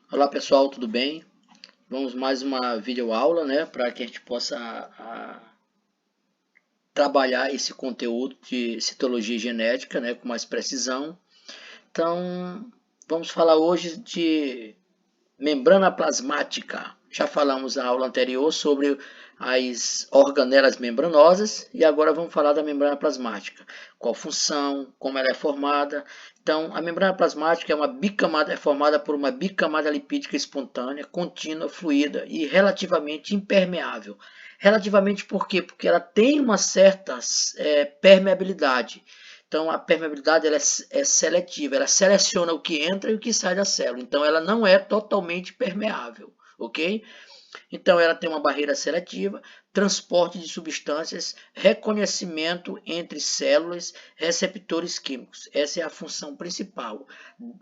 Olá pessoal, tudo bem? Vamos mais uma videoaula, né, para que a gente possa trabalhar esse conteúdo de citologia genética, né, com mais precisão. Então, vamos falar hoje de membrana plasmática. Já falamos na aula anterior sobre as organelas membranosas e agora vamos falar da membrana plasmática. Qual função, como ela é formada. Então, a membrana plasmática é uma bicamada, é formada por uma bicamada lipídica espontânea, contínua, fluida e relativamente impermeável. Relativamente por quê? Porque ela tem uma certa permeabilidade. Então, a permeabilidade ela é seletiva, ela seleciona o que entra e o que sai da célula. Então, ela não é totalmente permeável, ok? Então, ela tem uma barreira seletiva, transporte de substâncias, reconhecimento entre células, receptores químicos. Essa é a função principal.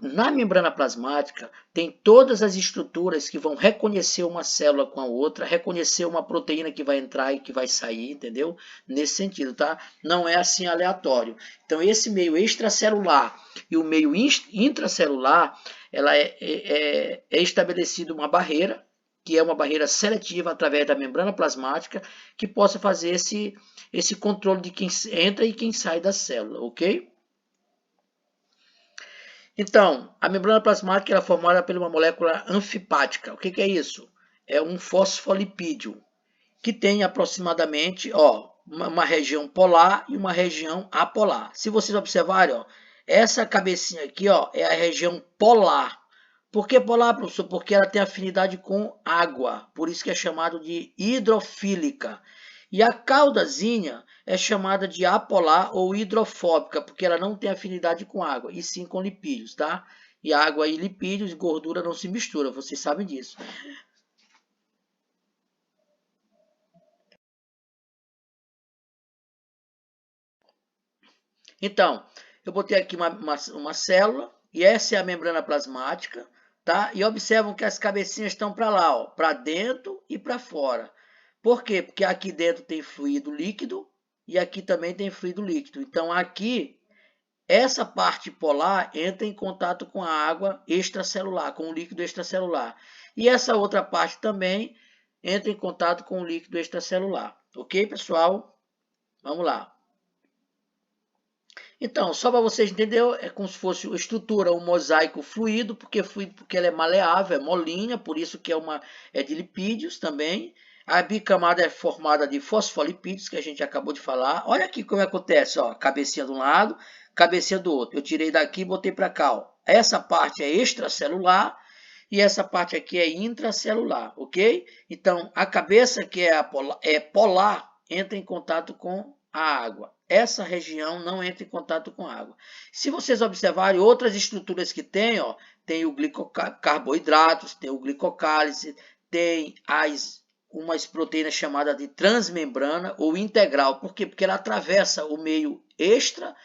Na membrana plasmática, tem todas as estruturas que vão reconhecer uma célula com a outra, reconhecer uma proteína que vai entrar e que vai sair, entendeu? Nesse sentido, tá? Não é assim aleatório. Então, esse meio extracelular e o meio intracelular, ela é estabelecido uma barreira, que é uma barreira seletiva através da membrana plasmática, que possa fazer esse controle de quem entra e quem sai da célula, ok? Então, a membrana plasmática é formada por uma molécula anfipática. O que é isso? É um fosfolipídio, que tem aproximadamente uma região polar e uma região apolar. Se vocês observarem, essa cabecinha aqui é a região polar. Por que polar, professor? Porque ela tem afinidade com água, por isso que é chamado de hidrofílica. E a caudazinha é chamada de apolar ou hidrofóbica, porque ela não tem afinidade com água, e sim com lipídios, tá? E água e lipídios, gordura não se mistura, vocês sabem disso. Então, eu botei aqui uma célula, e essa é a membrana plasmática, tá? E observam que as cabecinhas estão para lá, ó, para dentro e para fora. Por quê? Porque aqui dentro tem fluido líquido e aqui também tem fluido líquido. Então, aqui, essa parte polar entra em contato com a água extracelular, com o líquido extracelular. E essa outra parte também entra em contato com o líquido extracelular. Ok, pessoal? Vamos lá. Então, só para vocês entenderem, é como se fosse uma estrutura, um mosaico fluido, porque ela é maleável, é molinha, por isso que é de lipídios também. A bicamada é formada de fosfolipídios, que a gente acabou de falar. Olha aqui como acontece, ó, cabecinha de um lado, cabecinha do outro. Eu tirei daqui e botei para cá, ó. Essa parte é extracelular e essa parte aqui é intracelular, ok? Então, a cabeça que é polar entra em contato com a água. Essa região não entra em contato com a água. Se vocês observarem outras estruturas que tem, ó, tem o carboidratos, tem o glicocálise, tem umas proteínas chamadas de transmembrana ou integral. Por quê? Porque ela atravessa o meio extra,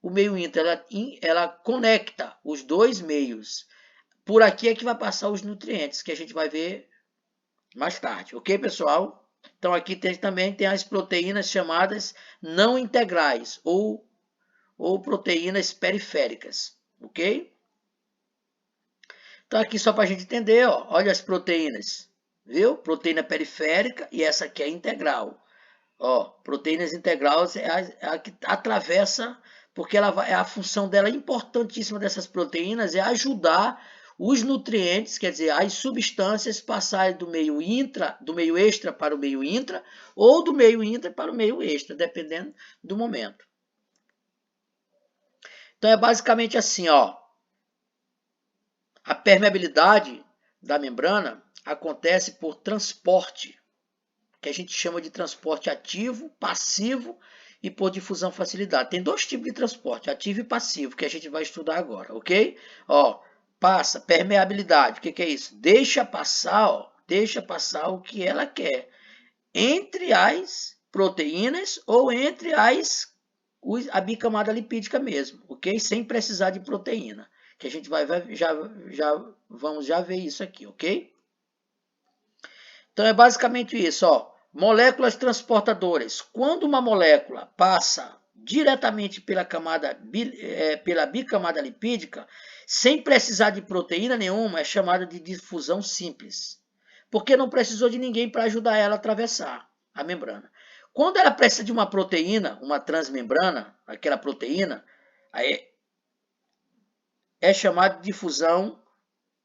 o meio intra, ela conecta os dois meios. Por aqui é que vai passar os nutrientes, que a gente vai ver mais tarde, ok, pessoal? Então aqui também tem as proteínas chamadas não integrais ou proteínas periféricas, ok? Então aqui só para a gente entender, ó, olha as proteínas, viu? Proteína periférica e essa aqui é integral. Ó, proteínas integrais é a que atravessa, porque a função dela é importantíssima dessas proteínas é ajudar os nutrientes, quer dizer, as substâncias passarem do meio extra para o meio intra, ou do meio intra para o meio extra, dependendo do momento. Então é basicamente assim, ó. A permeabilidade da membrana acontece por transporte, que a gente chama de transporte ativo, passivo e por difusão facilitada. Tem dois tipos de transporte, ativo e passivo, que a gente vai estudar agora, ok? Ó, passa, permeabilidade, o que é isso? Deixa passar o que ela quer entre as proteínas ou entre a bicamada lipídica mesmo, ok? Sem precisar de proteína, que a gente vamos já ver isso aqui, ok? Então é basicamente isso, ó. Moléculas transportadoras. Quando uma molécula passa diretamente pela bicamada lipídica, sem precisar de proteína nenhuma, é chamada de difusão simples. Porque não precisou de ninguém para ajudar ela a atravessar a membrana. Quando ela precisa de uma proteína, uma transmembrana, aquela proteína, aí é chamada de difusão,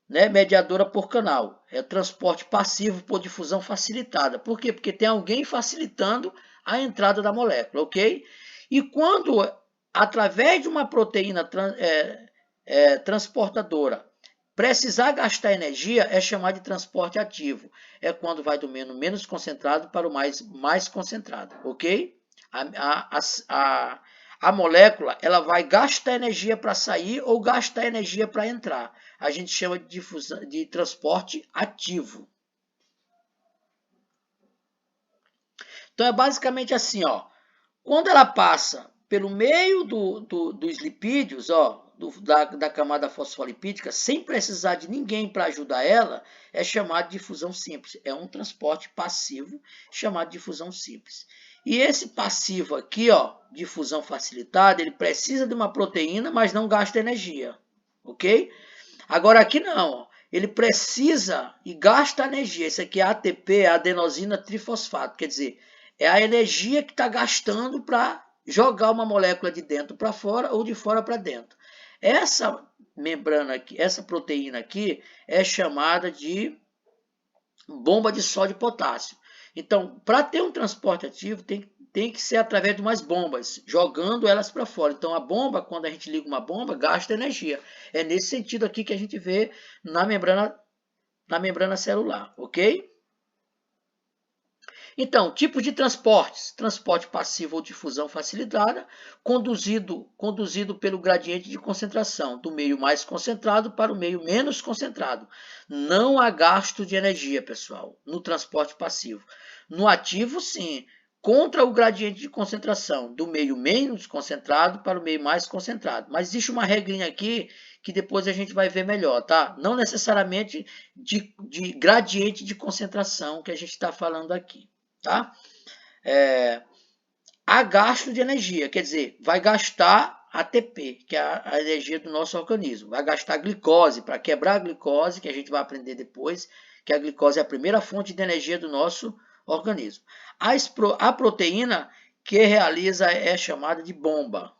né, mediadora por canal. É transporte passivo por difusão facilitada. Por quê? Porque tem alguém facilitando a entrada da molécula, ok? E quando, através de uma proteína transportadora, precisar gastar energia, é chamado de transporte ativo. É quando vai do menos concentrado para o mais concentrado, ok? A molécula ela vai gastar energia para sair ou gastar energia para entrar. A gente chama de transporte ativo. Então é basicamente assim, ó. Quando ela passa pelo meio dos lipídios, ó, da camada fosfolipídica, sem precisar de ninguém para ajudar ela, é chamado de difusão simples. É um transporte passivo chamado de difusão simples. E esse passivo aqui, ó, difusão facilitada, ele precisa de uma proteína, mas não gasta energia, ok? Agora aqui não, ó, ele precisa e gasta energia. Isso aqui é ATP, adenosina trifosfato, quer dizer, é a energia que está gastando para jogar uma molécula de dentro para fora ou de fora para dentro. Essa membrana aqui, essa proteína aqui é chamada de bomba de sódio e potássio. Então, para ter um transporte ativo, tem que ser através de umas bombas, jogando elas para fora. Então, a bomba, quando a gente liga uma bomba, gasta energia. É nesse sentido aqui que a gente vê na membrana celular, ok? Então, tipos de transportes. Transporte passivo ou difusão facilitada, conduzido pelo gradiente de concentração, do meio mais concentrado para o meio menos concentrado. Não há gasto de energia, pessoal, no transporte passivo. No ativo, sim, contra o gradiente de concentração, do meio menos concentrado para o meio mais concentrado. Mas existe uma regrinha aqui que depois a gente vai ver melhor, tá? Não necessariamente de gradiente de concentração que a gente está falando aqui. Tá? Há gasto de energia, quer dizer, vai gastar ATP, que é a energia do nosso organismo. Vai gastar glicose, para quebrar a glicose, que a gente vai aprender depois, que a glicose é a primeira fonte de energia do nosso organismo. A proteína que realiza é chamada de bomba.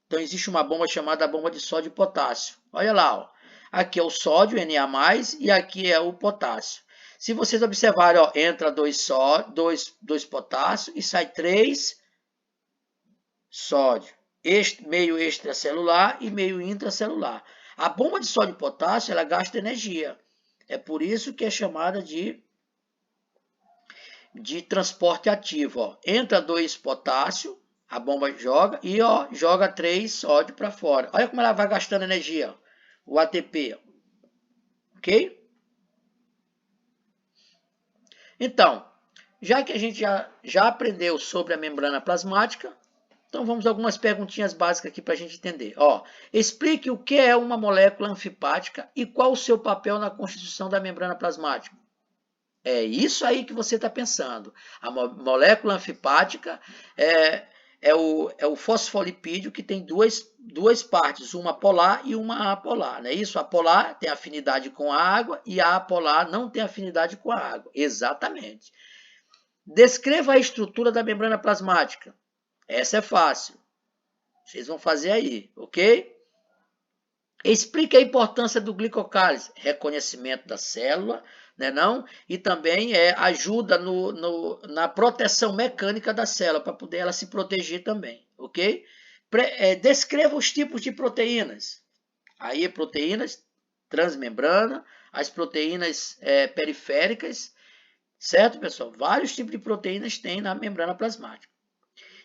Então, existe uma bomba chamada bomba de sódio e potássio. Olha lá, ó. Aqui é o sódio, Na+, e aqui é o potássio. Se vocês observarem, ó, entra 2 potássio e sai 3 sódio. Meio extracelular e meio intracelular. A bomba de sódio e potássio ela gasta energia. É por isso que é chamada de transporte ativo. Ó. Entra 2 potássio, a bomba joga e ó, joga 3 sódio para fora. Olha como ela vai gastando energia. Ó. O ATP. Ok? Então, já que a gente já aprendeu sobre a membrana plasmática, então vamos a algumas perguntinhas básicas aqui para a gente entender. Ó, explique o que é uma molécula anfipática e qual o seu papel na constituição da membrana plasmática. É isso aí que você está pensando. A molécula anfipática é o fosfolipídio que tem duas partes, uma polar e uma apolar. Não é isso? A polar tem afinidade com a água e a apolar não tem afinidade com a água. Exatamente. Descreva a estrutura da membrana plasmática. Essa é fácil. Vocês vão fazer aí, ok? Explique a importância do glicocálise. Reconhecimento da célula, né, não? E também ajuda na proteção mecânica da célula, para poder ela se proteger também, ok? Descreva os tipos de proteínas. Aí, proteínas transmembrana, as proteínas periféricas, certo, pessoal? Vários tipos de proteínas tem na membrana plasmática.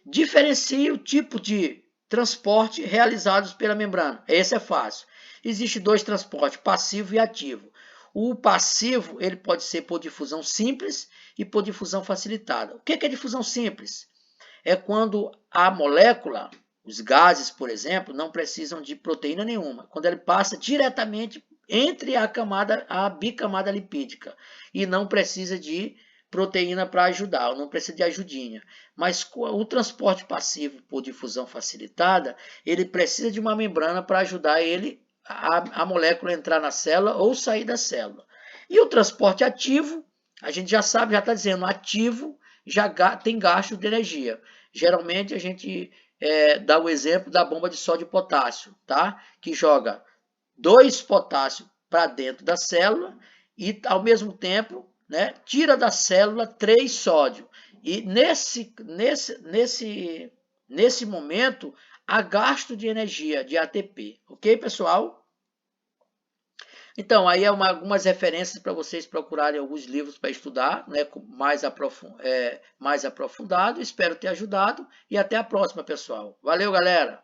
Diferencie o tipo de transporte realizados pela membrana. Esse é fácil. Existem 2 transportes, passivo e ativo. O passivo ele pode ser por difusão simples e por difusão facilitada. O que é difusão simples? É quando a molécula, os gases, por exemplo, não precisam de proteína nenhuma. Quando ele passa diretamente entre a bicamada lipídica e não precisa de proteína para ajudar, não precisa de ajudinha. Mas o transporte passivo por difusão facilitada, ele precisa de uma membrana para ajudar a molécula entrar na célula ou sair da célula. E o transporte ativo, a gente já sabe, já está dizendo, ativo já tem gasto de energia. Geralmente a gente dá o exemplo da bomba de sódio e potássio, tá? Que joga 2 potássio para dentro da célula e, ao mesmo tempo, né, tira da célula 3 sódio. E nesse momento, há gasto de energia, de ATP. Ok, pessoal? Então, aí algumas referências para vocês procurarem alguns livros para estudar, né, mais aprofundado. Espero ter ajudado e até a próxima, pessoal. Valeu, galera!